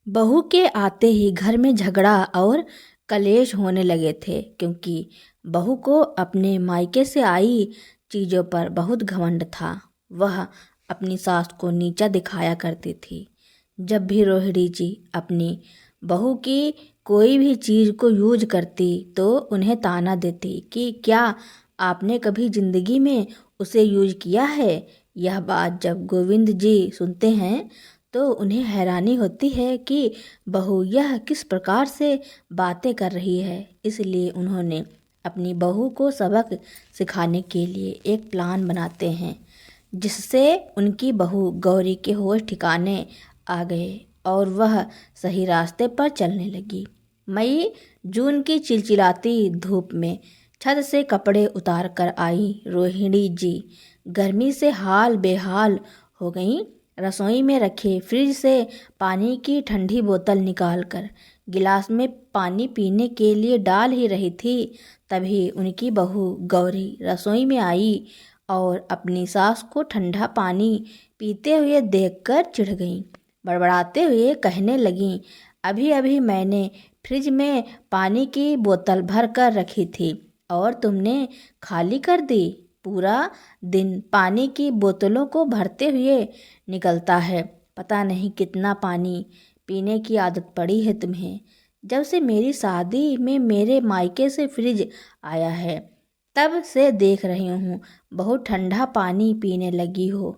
बहू के आते ही घर में झगड़ा और कलेश होने लगे थे, क्योंकि बहू को अपने मायके से आई चीज़ों पर बहुत घमंड था। वह अपनी सास को नीचा दिखाया करती थी। जब भी रोहिणी जी अपनी बहू की कोई भी चीज़ को यूज करती तो उन्हें ताना देती कि क्या आपने कभी जिंदगी में उसे यूज किया है। यह बात जब गोविंद जी सुनते हैं तो उन्हें हैरानी होती है कि बहू यह किस प्रकार से बातें कर रही है। इसलिए उन्होंने अपनी बहू को सबक सिखाने के लिए एक प्लान बनाते हैं, जिससे उनकी बहू गौरी के होश ठिकाने आ गए और वह सही रास्ते पर चलने लगी। मई जून की चिलचिलाती धूप में छत से कपड़े उतार कर आई रोहिणी जी गर्मी से हाल बेहाल हो गईं। रसोई में रखे फ्रिज से पानी की ठंडी बोतल निकालकर गिलास में पानी पीने के लिए डाल ही रही थी, तभी उनकी बहू गौरी रसोई में आई और अपनी सास को ठंडा पानी पीते हुए देखकर चिढ़ गईं। बड़बड़ाते हुए कहने लगीं, अभी अभी मैंने फ्रिज में पानी की बोतल भर कर रखी थी और तुमने खाली कर दी। पूरा दिन पानी की बोतलों को भरते हुए निकलता है। पता नहीं कितना पानी पीने की आदत पड़ी है तुम्हें। जब से मेरी शादी में मेरे मायके से फ्रिज आया है, तब से देख रही हूँ बहुत ठंडा पानी पीने लगी हो।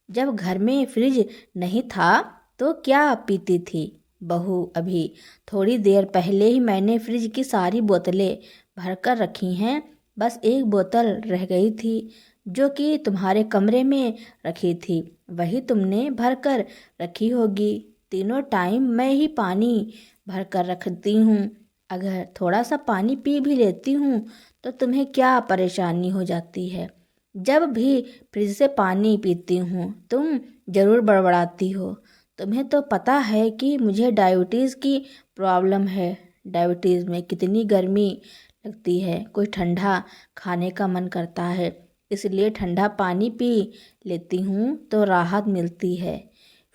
जब घर में फ्रिज नहीं था तो क्या पीती थी बहू? अभी थोड़ी देर पहले ही मैंने फ्रिज की सारी बोतलें भर कर रखी हैं। बस एक बोतल रह गई थी जो कि तुम्हारे कमरे में रखी थी, वही तुमने भर कर रखी होगी। तीनों टाइम मैं ही पानी भर कर रखती हूँ। अगर थोड़ा सा पानी पी भी लेती हूँ तो तुम्हें क्या परेशानी हो जाती है? जब भी फ्रिज से पानी पीती हूँ तुम ज़रूर बड़बड़ाती हो। तुम्हें तो पता है कि मुझे डायबिटीज़ की प्रॉब्लम है। डायबिटीज़ में कितनी गर्मी लगती है, कोई ठंडा खाने का मन करता है, इसलिए ठंडा पानी पी लेती हूँ तो राहत मिलती है।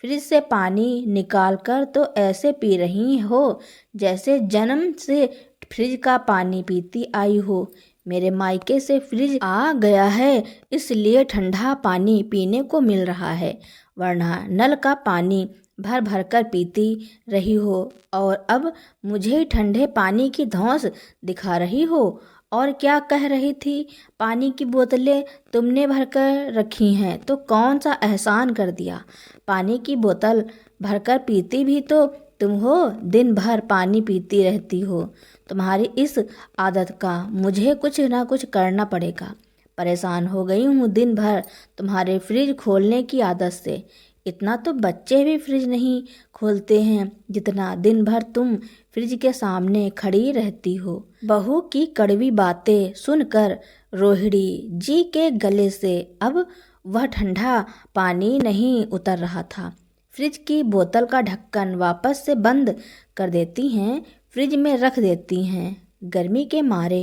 फ्रिज से पानी निकाल कर तो ऐसे पी रही हो जैसे जन्म से फ्रिज का पानी पीती आई हो। मेरे मायके से फ्रिज आ गया है इसलिए ठंडा पानी पीने को मिल रहा है, वरना नल का पानी भर भर कर पीती रही हो और अब मुझे ठंडे पानी की धौंस दिखा रही हो। और क्या कह रही थी? पानी की बोतलें तुमने भर कर रखी हैं तो कौन सा एहसान कर दिया? पानी की बोतल भरकर पीती भी तो तुम हो, दिन भर पानी पीती रहती हो। तुम्हारी इस आदत का मुझे कुछ ना कुछ करना पड़ेगा। परेशान हो गई हूँ दिन भर तुम्हारे फ्रिज खोलने की आदत से। इतना तो बच्चे भी फ्रिज नहीं खोलते हैं जितना दिन भर तुम फ्रिज के सामने खड़ी रहती हो। बहू की कड़वी बातें सुनकर रोहिणी जी के गले से अब वह ठंडा पानी नहीं उतर रहा था। फ्रिज की बोतल का ढक्कन वापस से बंद कर देती हैं, फ्रिज में रख देती हैं। गर्मी के मारे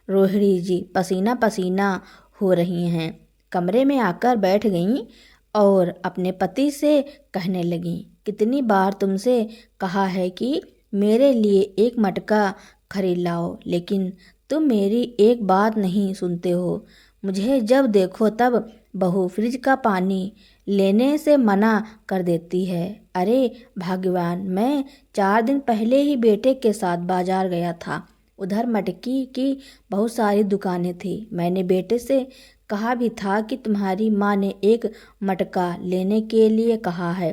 रोहिणी जी पसीना पसीना हो रही हैं। कमरे में आकर बैठ गईं और अपने पति से कहने लगीं, कितनी बार तुमसे कहा है कि मेरे लिए एक मटका खरीद लाओ, लेकिन तुम मेरी एक बात नहीं सुनते हो। मुझे जब देखो तब बहू फ्रिज का पानी लेने से मना कर देती है। अरे भगवान, मैं 4 दिन पहले ही बेटे के साथ बाजार गया था। उधर मटकी की बहुत सारी दुकानें थी। मैंने बेटे से कहा भी था कि तुम्हारी माँ ने एक मटका लेने के लिए कहा है।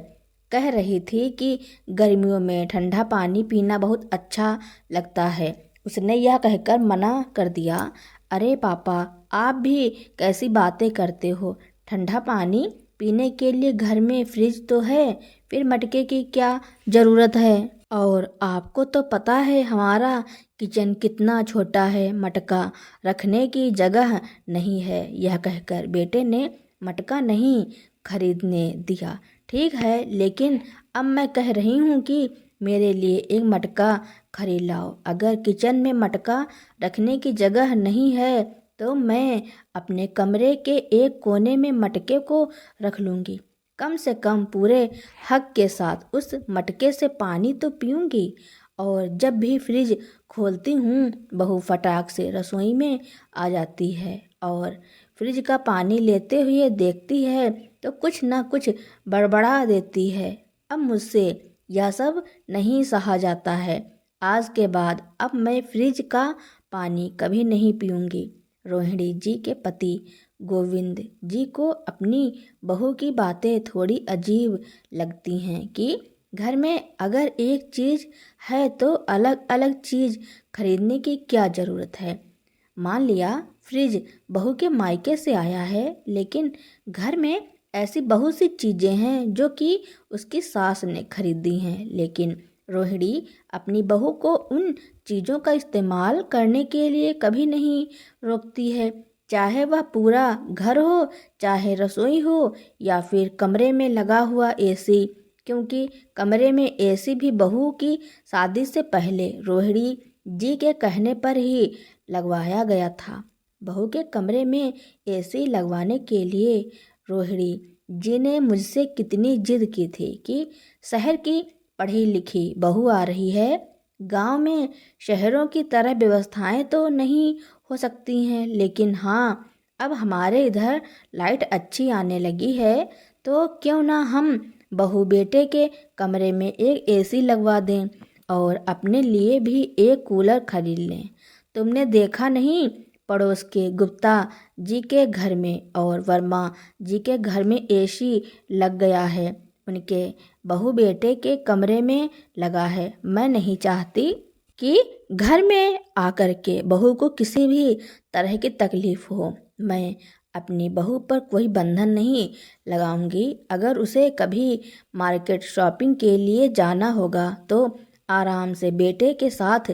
कह रही थी कि गर्मियों में ठंडा पानी पीना बहुत अच्छा लगता है। उसने यह कहकर मना कर दिया। अरे पापा, आप भी कैसी बातें करते हो? ठंडा पानी पीने के लिए घर में फ्रिज तो है, फिर मटके की क्या ज़रूरत है? और आपको तो पता है हमारा किचन कितना छोटा है, मटका रखने की जगह नहीं है। यह कहकर बेटे ने मटका नहीं खरीदने दिया। ठीक है, लेकिन अब मैं कह रही हूँ कि मेरे लिए एक मटका खरीद लाओ। अगर किचन में मटका रखने की जगह नहीं है तो मैं अपने कमरे के एक कोने में मटके को रख लूँगी। कम से कम पूरे हक के साथ उस मटके से पानी तो पीऊँगी। और जब भी फ्रिज खोलती हूँ बहू फटाक से रसोई में आ जाती है और फ्रिज का पानी लेते हुए देखती है तो कुछ ना कुछ बड़बड़ा देती है। अब मुझसे यह सब नहीं सहा जाता है। आज के बाद अब मैं फ्रिज का पानी कभी नहीं पीऊँगी। रोहिणी जी के पति गोविंद जी को अपनी बहू की बातें थोड़ी अजीब लगती हैं कि घर में अगर एक चीज़ है तो अलग अलग चीज़ खरीदने की क्या ज़रूरत है। मान लिया फ्रिज बहू के मायके से आया है, लेकिन घर में ऐसी बहुत सी चीज़ें हैं जो कि उसकी सास ने खरीदी हैं, लेकिन रोहिणी अपनी बहू को उन चीज़ों का इस्तेमाल करने के लिए कभी नहीं रोकती है, चाहे वह पूरा घर हो, चाहे रसोई हो या फिर कमरे में लगा हुआ एसी। क्योंकि कमरे में एसी भी बहू की शादी से पहले रोहिणी जी के कहने पर ही लगवाया गया था। बहू के कमरे में एसी लगवाने के लिए रोहिणी जी ने मुझसे कितनी जिद की थी कि शहर की पढ़ी लिखी बहू आ रही है, गांव में शहरों की तरह व्यवस्थाएं तो नहीं हो सकती हैं, लेकिन हाँ अब हमारे इधर लाइट अच्छी आने लगी है तो क्यों ना हम बहू बेटे के कमरे में एक एसी लगवा दें और अपने लिए भी एक कूलर खरीद लें। तुमने देखा नहीं पड़ोस के गुप्ता जी के घर में और वर्मा जी के घर में एसी लग गया है, उनके बहू बेटे के कमरे में लगा है। मैं नहीं चाहती कि घर में आकर के बहू को किसी भी तरह की तकलीफ हो। मैं अपनी बहू पर कोई बंधन नहीं लगाऊंगी। अगर उसे कभी मार्केट शॉपिंग के लिए जाना होगा तो आराम से बेटे के साथ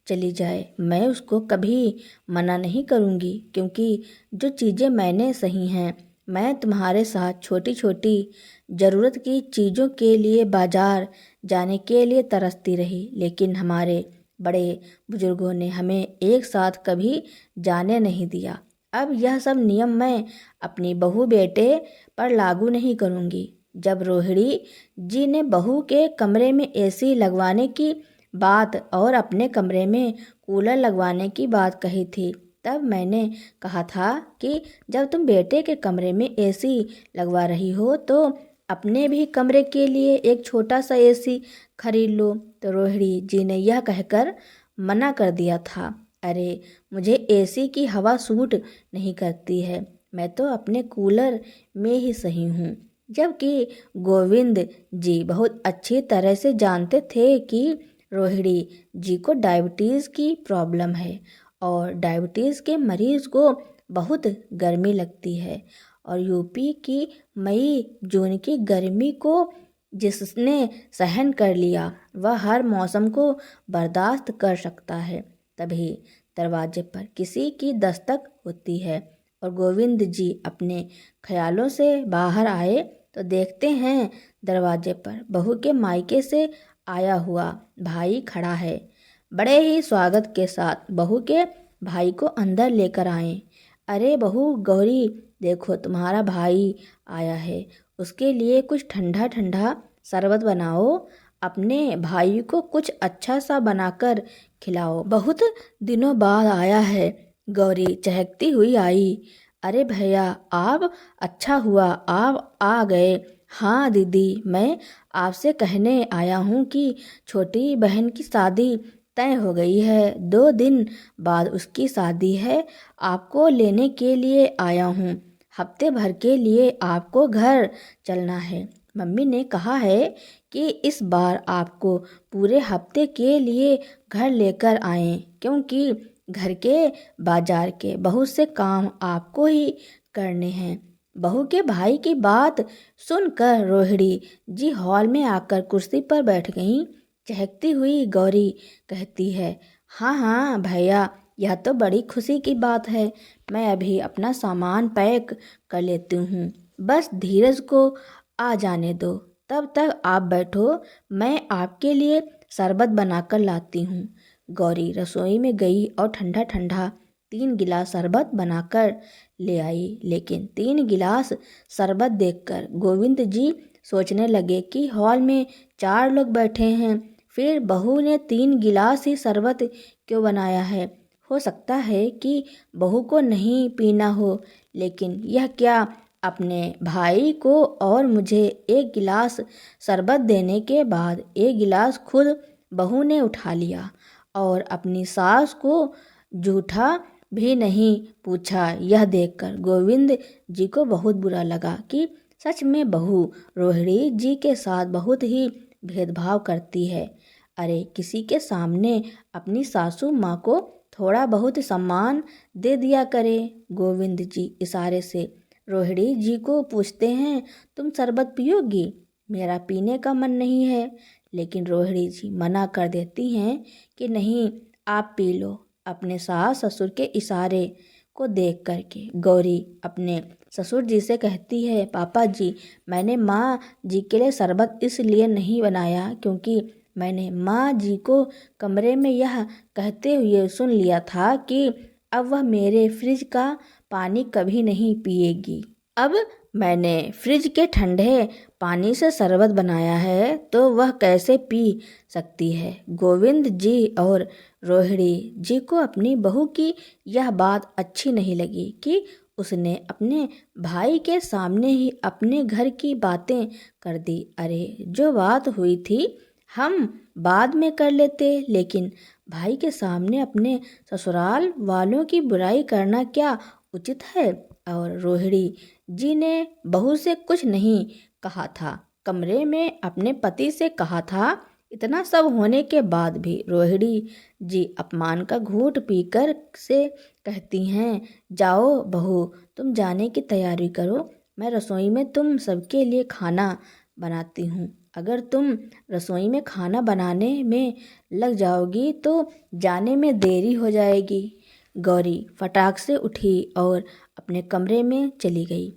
चली जाए, मैं उसको कभी मना नहीं करूंगी, क्योंकि जो चीज़ें मैंने सही हैं। मैं तुम्हारे साथ छोटी छोटी ज़रूरत की चीज़ों के लिए बाजार जाने के लिए तरसती रही, लेकिन हमारे बड़े बुजुर्गों ने हमें एक साथ कभी जाने नहीं दिया। अब यह सब नियम मैं अपनी बहू बेटे पर लागू नहीं करूंगी। जब रोहिणी जी ने बहू के कमरे में एसी लगवाने की बात और अपने कमरे में कूलर लगवाने की बात कही थी, तब मैंने कहा था कि जब तुम बेटे के कमरे में एसी लगवा रही हो तो अपने भी कमरे के लिए एक छोटा सा एसी खरीद लो। तो रोहिणी जी ने यह कहकर मना कर दिया था, अरे मुझे एसी की हवा सूट नहीं करती है, मैं तो अपने कूलर में ही सही हूँ। जबकि गोविंद जी बहुत अच्छी तरह से जानते थे कि रोहिणी जी को डायबिटीज़ की प्रॉब्लम है और डायबिटीज़ के मरीज़ को बहुत गर्मी लगती है, और यूपी की मई जून की गर्मी को जिसने सहन कर लिया वह हर मौसम को बर्दाश्त कर सकता है। तभी दरवाजे पर किसी की दस्तक होती है और गोविंद जी अपने ख्यालों से बाहर आए तो देखते हैं दरवाजे पर बहू के मायके से आया हुआ भाई खड़ा है। बड़े ही स्वागत के साथ बहू के भाई को अंदर लेकर आए। अरे बहू गौरी, देखो तुम्हारा भाई आया है, उसके लिए कुछ ठंडा ठंडा शरबत बनाओ, अपने भाई को कुछ अच्छा सा बनाकर खिलाओ, बहुत दिनों बाद आया है। गौरी चहकती हुई आई। अरे भैया आप, अच्छा हुआ आप आ गए। हाँ दीदी, मैं आपसे कहने आया हूँ कि छोटी बहन की शादी तय हो गई है, 2 दिन बाद उसकी शादी है। आपको लेने के लिए आया हूँ, हफ्ते भर के लिए आपको घर चलना है। मम्मी ने कहा है कि इस बार आपको पूरे हफ्ते के लिए घर लेकर आएं, क्योंकि घर के बाजार के बहुत से काम आपको ही करने हैं। बहू के भाई की बात सुनकर रोहिणी जी हॉल में आकर कुर्सी पर बैठ गईं। चहकती हुई गौरी कहती है, हाँ हाँ भैया, यह तो बड़ी खुशी की बात है। मैं अभी अपना सामान पैक कर लेती हूँ, बस धीरज को आ जाने दो, तब तक आप बैठो, मैं आपके लिए शरबत बनाकर लाती हूँ। गौरी रसोई में गई और ठंडा ठंडा 3 गिलास शरबत बनाकर ले आई। लेकिन 3 गिलास शरबत देखकर गोविंद जी सोचने लगे कि हॉल में 4 लोग बैठे हैं, फिर बहू ने 3 गिलास ही शरबत क्यों बनाया है। हो सकता है कि बहू को नहीं पीना हो, लेकिन यह क्या, अपने भाई को और मुझे 1 गिलास शरबत देने के बाद 1 गिलास खुद बहू ने उठा लिया और अपनी सास को जूठा भी नहीं पूछा। यह देखकर गोविंद जी को बहुत बुरा लगा कि सच में बहू रोहिणी जी के साथ बहुत ही भेदभाव करती है। अरे किसी के सामने अपनी सासू माँ को थोड़ा बहुत सम्मान दे दिया करे। गोविंद जी इशारे से रोहिणी जी को पूछते हैं, तुम शरबत पियोगी? मेरा पीने का मन नहीं है। लेकिन रोहिणी जी मना कर देती हैं कि नहीं, आप पी लो। अपने सास ससुर के इशारे को देख करके गौरी अपने ससुर जी से कहती है, पापा जी, मैंने माँ जी के लिए शरबत इसलिए नहीं बनाया क्योंकि मैंने माँ जी को कमरे में यह कहते हुए सुन लिया था कि अब वह मेरे फ्रिज का पानी कभी नहीं पिएगी। अब मैंने फ्रिज के ठंडे पानी से शरबत बनाया है तो वह कैसे पी सकती है। गोविंद जी और रोहिणी जी को अपनी बहू की यह बात अच्छी नहीं लगी कि उसने अपने भाई के सामने ही अपने घर की बातें कर दी। अरे जो बात हुई थी हम बाद में कर लेते, लेकिन भाई के सामने अपने ससुराल वालों की बुराई करना क्या उचित है। और रोहिणी जी ने बहू से कुछ नहीं कहा था, कमरे में अपने पति से कहा था। इतना सब होने के बाद भी रोहिणी जी अपमान का घूंट पीकर से कहती हैं, जाओ बहू, तुम जाने की तैयारी करो, मैं रसोई में तुम सबके लिए खाना बनाती हूँ। अगर तुम रसोई में खाना बनाने में लग जाओगी तो जाने में देरी हो जाएगी। गौरी फटाक से उठी और अपने कमरे में चली गई।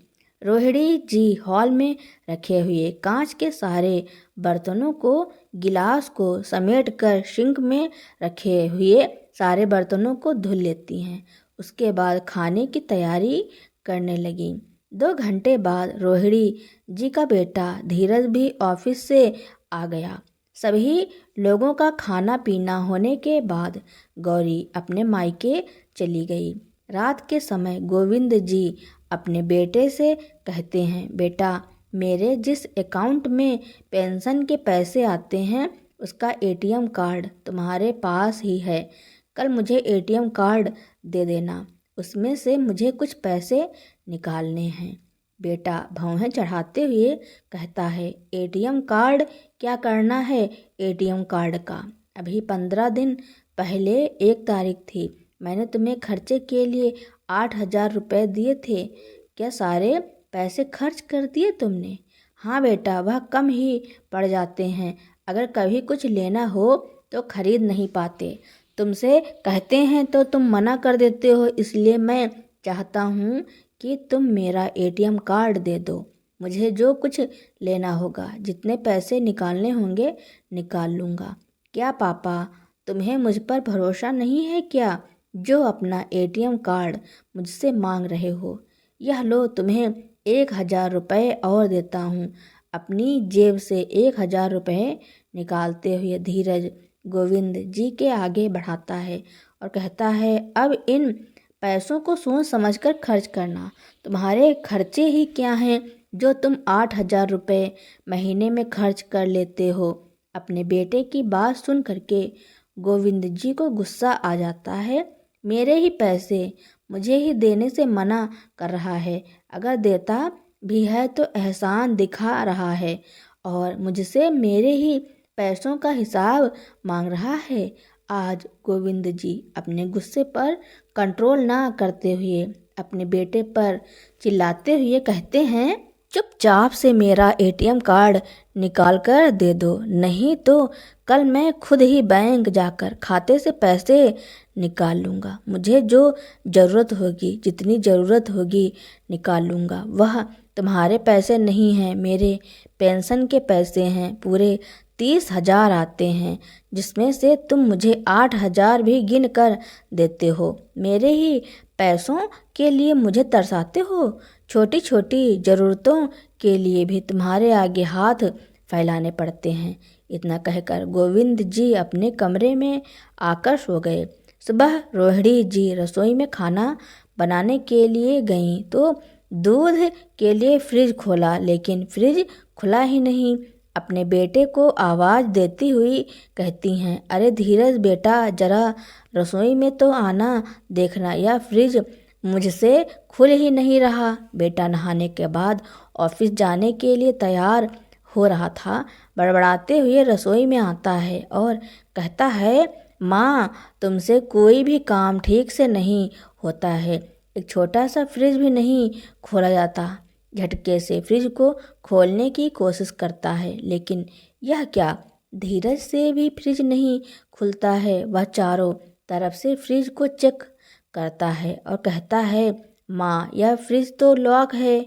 रोहिणी जी हॉल में रखे हुए कांच के सारे बर्तनों को, गिलास को समेट कर सिंक में रखे हुए सारे बर्तनों को धुल लेती हैं। उसके बाद खाने की तैयारी करने लगी। 2 घंटे बाद रोहिणी जी का बेटा धीरज भी ऑफिस से आ गया। सभी लोगों का खाना पीना होने के बाद गौरी अपने मायके चली गई। रात के समय गोविंद जी अपने बेटे से कहते हैं, बेटा, मेरे जिस अकाउंट में पेंशन के पैसे आते हैं उसका एटीएम कार्ड तुम्हारे पास ही है। कल मुझे एटीएम कार्ड दे देना, उसमें से मुझे कुछ पैसे निकालने हैं। बेटा भौहें चढ़ाते हुए कहता है, एटीएम कार्ड क्या करना है एटीएम कार्ड का? अभी 15 दिन पहले 1 तारीख थी, मैंने तुम्हें खर्चे के लिए 8,000 रुपये दिए थे। क्या सारे पैसे खर्च कर दिए तुमने? हाँ बेटा, वह कम ही पड़ जाते हैं, अगर कभी कुछ लेना हो तो खरीद नहीं पाते। तुमसे कहते हैं तो तुम मना कर देते हो, इसलिए मैं चाहता हूँ कि तुम मेरा एटीएम कार्ड दे दो। मुझे जो कुछ लेना होगा, जितने पैसे निकालने होंगे निकाल लूँगा। क्या पापा, तुम्हें मुझ पर भरोसा नहीं है क्या, जो अपना एटीएम कार्ड मुझसे मांग रहे हो? यह लो, तुम्हें 1,000 रुपये और देता हूँ। अपनी जेब से 1,000 रुपये निकालते हुए धीरज गोविंद जी के आगे बढ़ाता है और कहता है, अब इन पैसों को सोच समझकर खर्च करना। तुम्हारे खर्चे ही क्या हैं जो तुम 8,000 रुपये महीने में खर्च कर लेते हो। अपने बेटे की बात सुन करके गोविंद जी को गुस्सा आ जाता है। मेरे ही पैसे मुझे ही देने से मना कर रहा है, अगर देता भी है तो एहसान दिखा रहा है और मुझसे मेरे ही पैसों का हिसाब मांग रहा है। आज गोविंद जी अपने गुस्से पर कंट्रोल ना करते हुए अपने बेटे पर चिल्लाते हुए कहते हैं, चुपचाप से मेरा एटीएम कार्ड निकाल कर दे दो, नहीं तो कल मैं खुद ही बैंक जाकर खाते से पैसे निकाल लूँगा। मुझे जो ज़रूरत होगी, जितनी ज़रूरत होगी निकाल लूँगा। वह तुम्हारे पैसे नहीं हैं, मेरे पेंशन के पैसे हैं। पूरे 30,000 आते हैं, जिसमें से तुम मुझे 8,000 भी गिन कर देते हो। मेरे ही पैसों के लिए मुझे तरसाते हो। छोटी छोटी ज़रूरतों के लिए भी तुम्हारे आगे हाथ फैलाने पड़ते हैं। इतना कहकर गोविंद जी अपने कमरे में आकर सो गए। सुबह रोहिणी जी रसोई में खाना बनाने के लिए गईं तो दूध के लिए फ्रिज खोला, लेकिन फ्रिज खुला ही नहीं। अपने बेटे को आवाज़ देती हुई कहती हैं, अरे धीरज बेटा, ज़रा रसोई में तो आना, देखना यह फ्रिज मुझसे खुल ही नहीं रहा। बेटा नहाने के बाद ऑफिस जाने के लिए तैयार हो रहा था। बड़बड़ाते हुए रसोई में आता है और कहता है, माँ तुमसे कोई भी काम ठीक से नहीं होता है, एक छोटा सा फ्रिज भी नहीं खोला जाता। झटके से फ्रिज को खोलने की कोशिश करता है, लेकिन यह क्या, धीरज से भी फ्रिज नहीं खुलता है। वह चारों तरफ से फ्रिज को चेक करता है और कहता है, माँ यह फ्रिज तो लॉक है।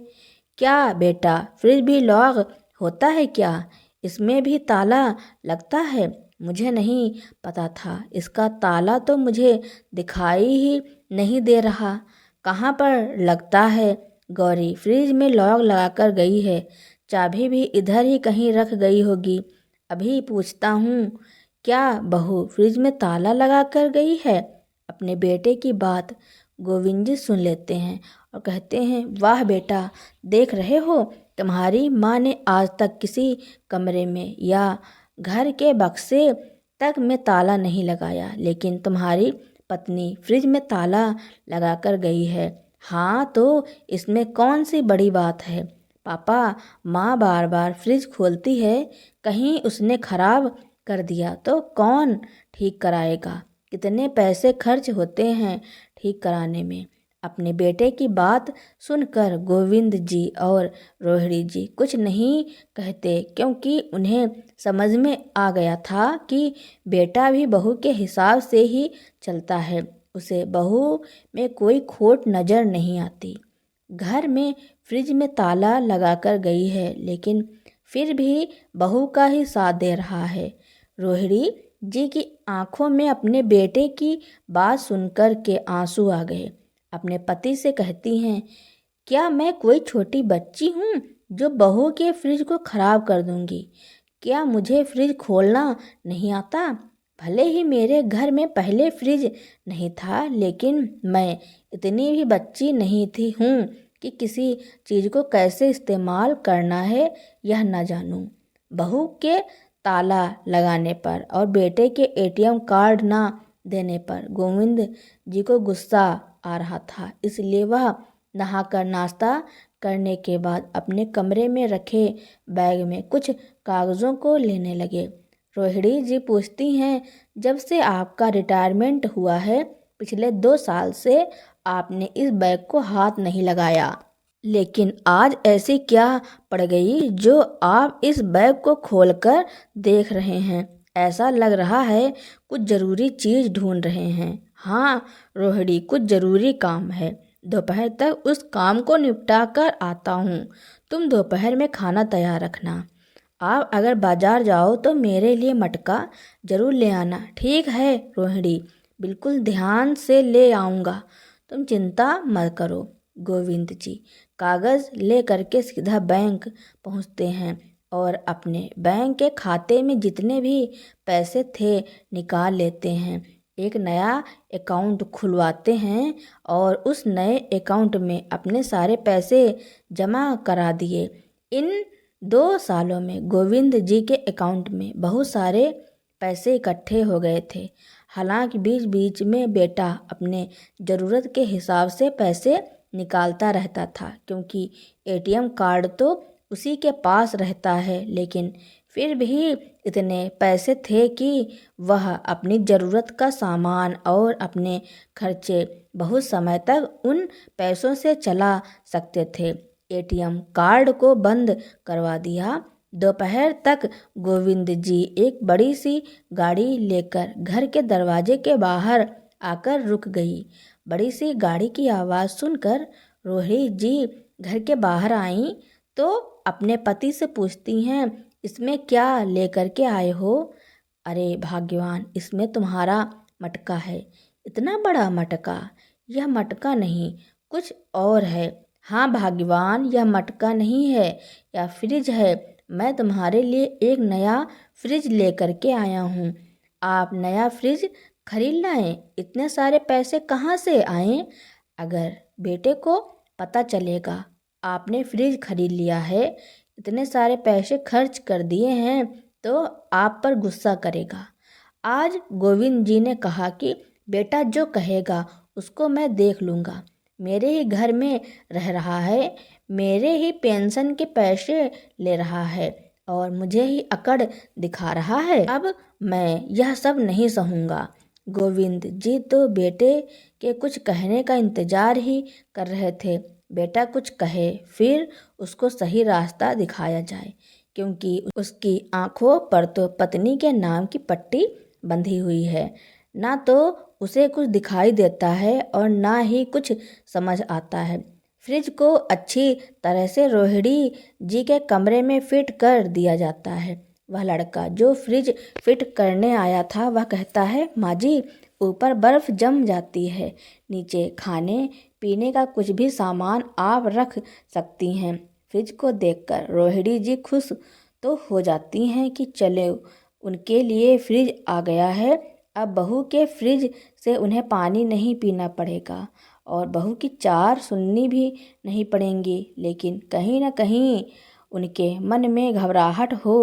क्या बेटा, फ्रिज भी लॉक होता है क्या? इसमें भी ताला लगता है? मुझे नहीं पता था। इसका ताला तो मुझे दिखाई ही नहीं दे रहा। कहाँ पर लगता है? गौरी फ्रिज में लॉक लगाकर गई है, चाबी भी इधर ही कहीं रख गई होगी। अभी पूछता हूँ। क्या बहू फ्रिज में ताला लगा कर गई है? अपने बेटे की बात गोविंद जी सुन लेते हैं और कहते हैं, वाह बेटा, देख रहे हो तुम्हारी माँ ने आज तक किसी कमरे में या घर के बक्से तक में ताला नहीं लगाया, लेकिन तुम्हारी पत्नी फ्रिज में ताला लगा कर गई है। हाँ तो इसमें कौन सी बड़ी बात है? पापा, माँ बार बार फ्रिज खोलती है, कहीं उसने खराब कर दिया तो कौन ठीक कराएगा? कितने पैसे खर्च होते हैं ठीक कराने में। अपने बेटे की बात सुनकर गोविंद जी और रोहिणी जी कुछ नहीं कहते, क्योंकि उन्हें समझ में आ गया था कि बेटा भी बहू के हिसाब से ही चलता है। उसे बहू में कोई खोट नज़र नहीं आती। घर में फ्रिज में ताला लगाकर गई है, लेकिन फिर भी बहू का ही साथ दे रहा है। रोहिणी जी की आंखों में अपने बेटे की बात सुनकर के आंसू आ गए। अपने पति से कहती हैं, क्या मैं कोई छोटी बच्ची हूँ जो बहू के फ्रिज को खराब कर दूंगी? क्या मुझे फ्रिज खोलना नहीं आता? भले ही मेरे घर में पहले फ्रिज नहीं था, लेकिन मैं इतनी भी बच्ची नहीं थी हूँ कि किसी चीज़ को कैसे इस्तेमाल करना है यह न जानूँ। बहू के ताला लगाने पर और बेटे के एटीएम कार्ड ना देने पर गोविंद जी को गुस्सा आ रहा था, इसलिए वह नहाकर नाश्ता करने के बाद अपने कमरे में रखे बैग में कुछ कागज़ों को लेने लगे। रोहिणी जी पूछती हैं, जब से आपका रिटायरमेंट हुआ है पिछले 2 साल से आपने इस बैग को हाथ नहीं लगाया, लेकिन आज ऐसी क्या पड़ गई जो आप इस बैग को खोलकर देख रहे हैं? ऐसा लग रहा है कुछ ज़रूरी चीज़ ढूंढ रहे हैं। हाँ रोहिणी, कुछ ज़रूरी काम है। दोपहर तक उस काम को निपटा कर आता हूँ। तुम दोपहर में खाना तैयार रखना। आप अगर बाजार जाओ तो मेरे लिए मटका ज़रूर ले आना। ठीक है रोहिणी, बिल्कुल ध्यान से ले आऊँगा, तुम चिंता मत करो। गोविंद जी कागज़ ले करके सीधा बैंक पहुँचते हैं और अपने बैंक के खाते में जितने भी पैसे थे निकाल लेते हैं। एक नया अकाउंट खुलवाते हैं और उस नए अकाउंट में अपने सारे पैसे जमा करा दिए। इन 2 सालों में गोविंद जी के अकाउंट में बहुत सारे पैसे इकट्ठे हो गए थे। हालांकि बीच बीच में बेटा अपने ज़रूरत के हिसाब से पैसे निकालता रहता था, क्योंकि एटीएम कार्ड तो उसी के पास रहता है, लेकिन फिर भी इतने पैसे थे कि वह अपनी ज़रूरत का सामान और अपने खर्चे बहुत समय तक उन पैसों से चला सकते थे। एटीएम कार्ड को बंद करवा दिया। दोपहर तक गोविंद जी एक बड़ी सी गाड़ी लेकर घर के दरवाजे के बाहर आकर रुक गई। बड़ी सी गाड़ी की आवाज़ सुनकर रोहिणी जी घर के बाहर आईं तो अपने पति से पूछती हैं, इसमें क्या लेकर के आए हो? अरे भाग्यवान, इसमें तुम्हारा मटका है। इतना बड़ा मटका? यह मटका नहीं, कुछ और है। हाँ भाग्यवान, यह मटका नहीं है, यह फ्रिज है। मैं तुम्हारे लिए एक नया फ्रिज लेकर के आया हूँ। आप नया फ्रिज खरीद लाएं? इतने सारे पैसे कहाँ से आए? अगर बेटे को पता चलेगा आपने फ्रिज खरीद लिया है, इतने सारे पैसे खर्च कर दिए हैं, तो आप पर गुस्सा करेगा। आज गोविंद जी ने कहा कि बेटा जो कहेगा उसको मैं देख लूँगा। मेरे ही घर में रह रहा है, मेरे ही पेंशन के पैसे ले रहा है और मुझे ही अकड़ दिखा रहा है। अब मैं यह सब नहीं सहूँगा। गोविंद जी तो बेटे के कुछ कहने का इंतजार ही कर रहे थे। बेटा कुछ कहे, फिर उसको सही रास्ता दिखाया जाए, क्योंकि उसकी आंखों पर तो पत्नी के नाम की पट्टी बंधी हुई है। ना तो उसे कुछ दिखाई देता है और ना ही कुछ समझ आता है। फ्रिज को अच्छी तरह से रोहिणी जी के कमरे में फिट कर दिया जाता है। वह लड़का जो फ्रिज फिट करने आया था, वह कहता है, माँ जी, ऊपर बर्फ जम जाती है, नीचे खाने पीने का कुछ भी सामान आप रख सकती हैं। फ्रिज को देखकर रोहिणी जी खुश तो हो जाती हैं कि चले, उनके लिए फ्रिज आ गया है। अब बहू के फ्रिज से उन्हें पानी नहीं पीना पड़ेगा और बहू की चार सुननी भी नहीं पड़ेंगी। लेकिन कहीं ना कहीं उनके मन में घबराहट हो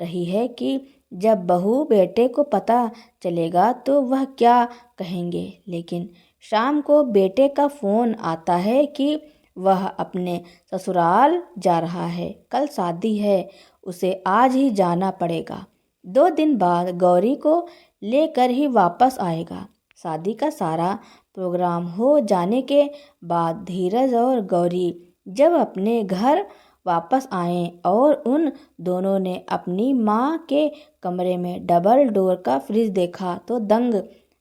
रही है कि जब बहू बेटे को पता चलेगा तो वह क्या कहेंगे। लेकिन शाम को बेटे का फ़ोन आता है कि वह अपने ससुराल जा रहा है, कल शादी है, उसे आज ही जाना पड़ेगा। 2 दिन बाद गौरी को लेकर ही वापस आएगा। शादी का सारा प्रोग्राम हो जाने के बाद धीरज और गौरी जब अपने घर वापस आए और उन दोनों ने अपनी माँ के कमरे में डबल डोर का फ्रिज देखा तो दंग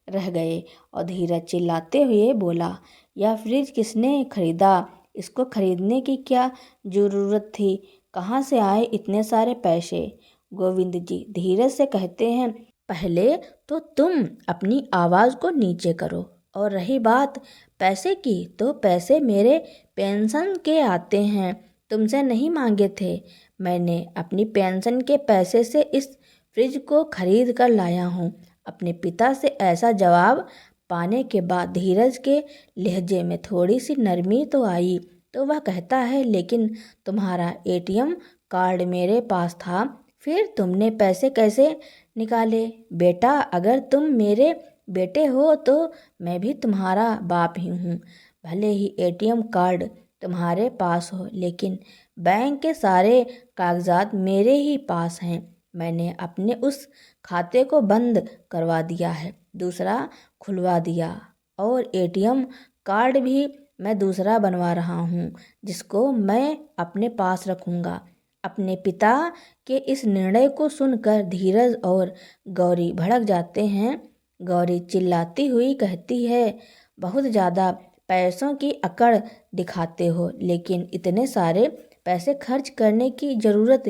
रह गए। और धीरज चिल्लाते हुए बोला, यह फ्रिज किसने खरीदा? इसको खरीदने की क्या ज़रूरत थी? कहाँ से आए इतने सारे पैसे? गोविंद जी धीरज से कहते हैं, पहले तो तुम अपनी आवाज़ को नीचे करो, और रही बात पैसे की, तो पैसे मेरे पेंशन के आते हैं, तुमसे नहीं मांगे थे। मैंने अपनी पेंशन के पैसे से इस फ्रिज को खरीद कर लाया हूँ। अपने पिता से ऐसा जवाब पाने के बाद धीरज के लहजे में थोड़ी सी नरमी तो आई, तो वह कहता है, लेकिन तुम्हारा एटीएम कार्ड मेरे पास था, फिर तुमने पैसे कैसे निकाले? बेटा, अगर तुम मेरे बेटे हो तो मैं भी तुम्हारा बाप ही हूँ। भले ही एटीएम कार्ड तुम्हारे पास हो, लेकिन बैंक के सारे कागजात मेरे ही पास हैं। मैंने अपने उस खाते को बंद करवा दिया है, दूसरा खुलवा दिया, और एटीएम कार्ड भी मैं दूसरा बनवा रहा हूँ, जिसको मैं अपने पास रखूँगा। अपने पिता के इस निर्णय को सुनकर धीरज और गौरी भड़क जाते हैं। गौरी चिल्लाती हुई कहती है, बहुत ज़्यादा पैसों की अकड़ दिखाते हो, लेकिन इतने सारे पैसे खर्च करने की ज़रूरत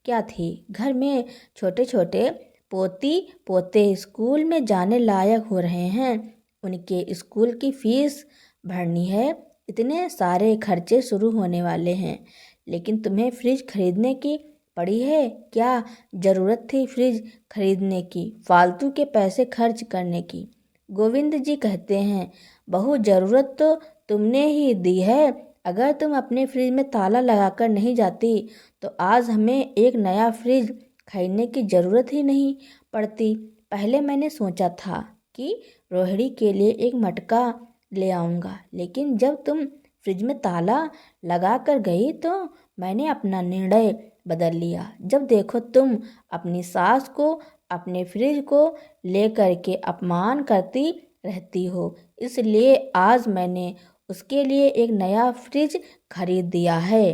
क्या थी? घर में छोटे छोटे पोती पोते स्कूल में जाने लायक हो रहे हैं, उनके स्कूल की फीस भरनी है, इतने सारे खर्चे शुरू होने वाले हैं, लेकिन तुम्हें फ्रिज खरीदने की पड़ी है? क्या ज़रूरत थी फ्रिज खरीदने की, फालतू के पैसे खर्च करने की? गोविंद जी कहते हैं, बहू ज़रूरत तो तुमने ही दी है। अगर तुम अपने फ्रिज में ताला लगाकर नहीं जाती तो आज हमें एक नया फ्रिज खरीदने की ज़रूरत ही नहीं पड़ती। पहले मैंने सोचा था कि रोहिणी के लिए एक मटका ले आऊँगा, लेकिन जब तुम फ्रिज में ताला लगा कर गई तो मैंने अपना निर्णय बदल लिया। जब देखो तुम अपनी सास को अपने फ्रिज को लेकर के अपमान करती रहती हो, इसलिए आज मैंने उसके लिए एक नया फ्रिज खरीद दिया है।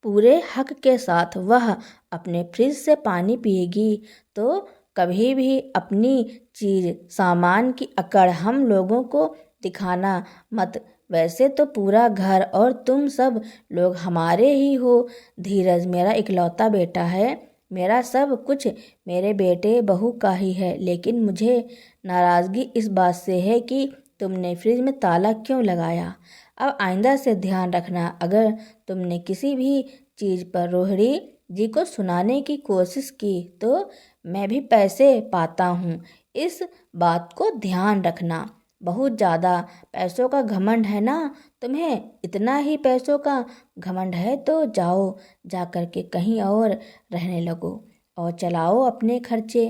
पूरे हक के साथ वह अपने फ्रिज से पानी पिएगी तो कभी भी अपनी चीज़ सामान की अकड़ हम लोगों को दिखाना मत। वैसे तो पूरा घर और तुम सब लोग हमारे ही हो। धीरज मेरा इकलौता बेटा है, मेरा सब कुछ मेरे बेटे बहू का ही है, लेकिन मुझे नाराज़गी इस बात से है कि तुमने फ्रिज में ताला क्यों लगाया। अब आइंदा से ध्यान रखना, अगर तुमने किसी भी चीज़ पर रोहिणी जी को सुनाने की कोशिश की तो मैं भी पैसे पाता हूँ, इस बात को ध्यान रखना। बहुत ज़्यादा पैसों का घमंड है ना तुम्हें? इतना ही पैसों का घमंड है तो जाओ, जा कर के कहीं और रहने लगो और चलाओ अपने खर्चे।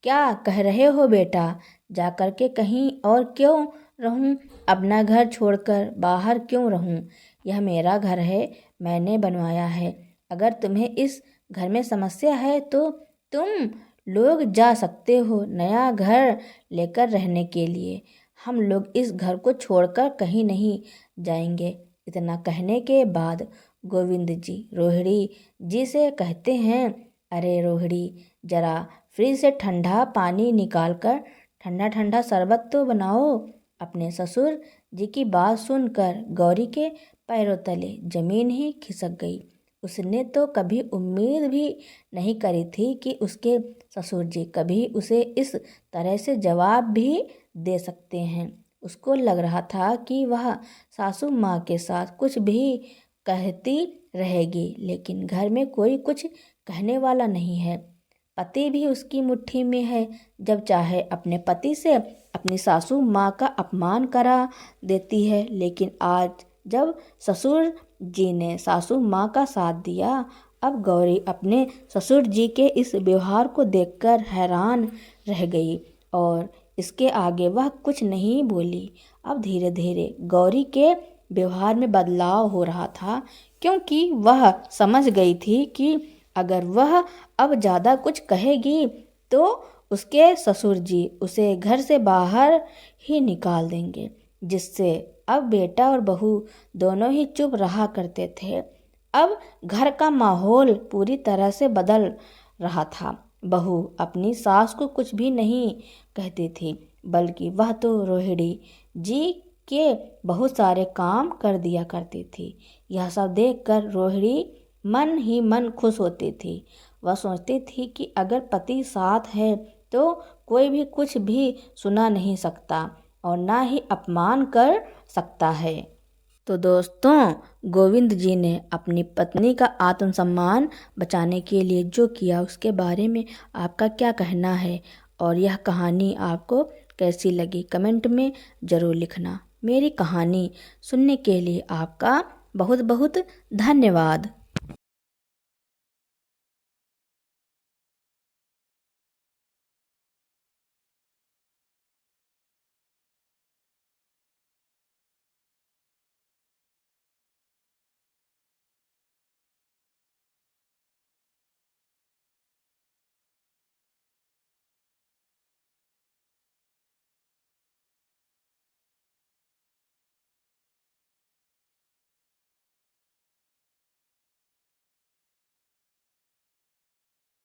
क्या कह रहे हो बेटा? जा कर के कहीं और क्यों रहूं? अपना घर छोड़कर बाहर क्यों रहूं? यह मेरा घर है, मैंने बनवाया है। अगर तुम्हें इस घर में समस्या है तो तुम लोग जा सकते हो नया घर लेकर रहने के लिए। हम लोग इस घर को छोड़कर कहीं नहीं जाएंगे। इतना कहने के बाद गोविंद जी रोहिणी जी से कहते हैं, अरे रोहिणी, जरा फ्रिज से ठंडा पानी निकाल कर ठंडा ठंडा शरबत तो बनाओ। अपने ससुर जी की बात सुनकर गौरी के पैरों तले जमीन ही खिसक गई। उसने तो कभी उम्मीद भी नहीं करी थी कि उसके ससुर जी कभी उसे इस तरह से जवाब भी दे सकते हैं। उसको लग रहा था कि वह सासू माँ के साथ कुछ भी कहती रहेगी, लेकिन घर में कोई कुछ कहने वाला नहीं है। पति भी उसकी मुट्ठी में है, जब चाहे अपने पति से अपनी सासू माँ का अपमान करा देती है। लेकिन आज जब ससुर जी ने सासू माँ का साथ दिया, अब गौरी अपने ससुर जी के इस व्यवहार को देखकर हैरान रह गई और इसके आगे वह कुछ नहीं बोली। अब धीरे धीरे गौरी के व्यवहार में बदलाव हो रहा था, क्योंकि वह समझ गई थी कि अगर वह अब ज़्यादा कुछ कहेगी तो उसके ससुर जी उसे घर से बाहर ही निकाल देंगे, जिससे अब बेटा और बहू दोनों ही चुप रहा करते थे। अब घर का माहौल पूरी तरह से बदल रहा था। बहू अपनी सास को कुछ भी नहीं कहती थी, बल्कि वह तो रोहिणी जी के बहुत सारे काम कर दिया करती थी। यह सब देखकर रोहिणी मन ही मन खुश होती थी। वह सोचती थी कि अगर पति साथ है तो कोई भी कुछ भी सुना नहीं सकता और ना ही अपमान कर सकता है। तो दोस्तों, गोविंद जी ने अपनी पत्नी का आत्मसम्मान बचाने के लिए जो किया उसके बारे में आपका क्या कहना है, और यह कहानी आपको कैसी लगी कमेंट में ज़रूर लिखना। मेरी कहानी सुनने के लिए आपका बहुत बहुत धन्यवाद।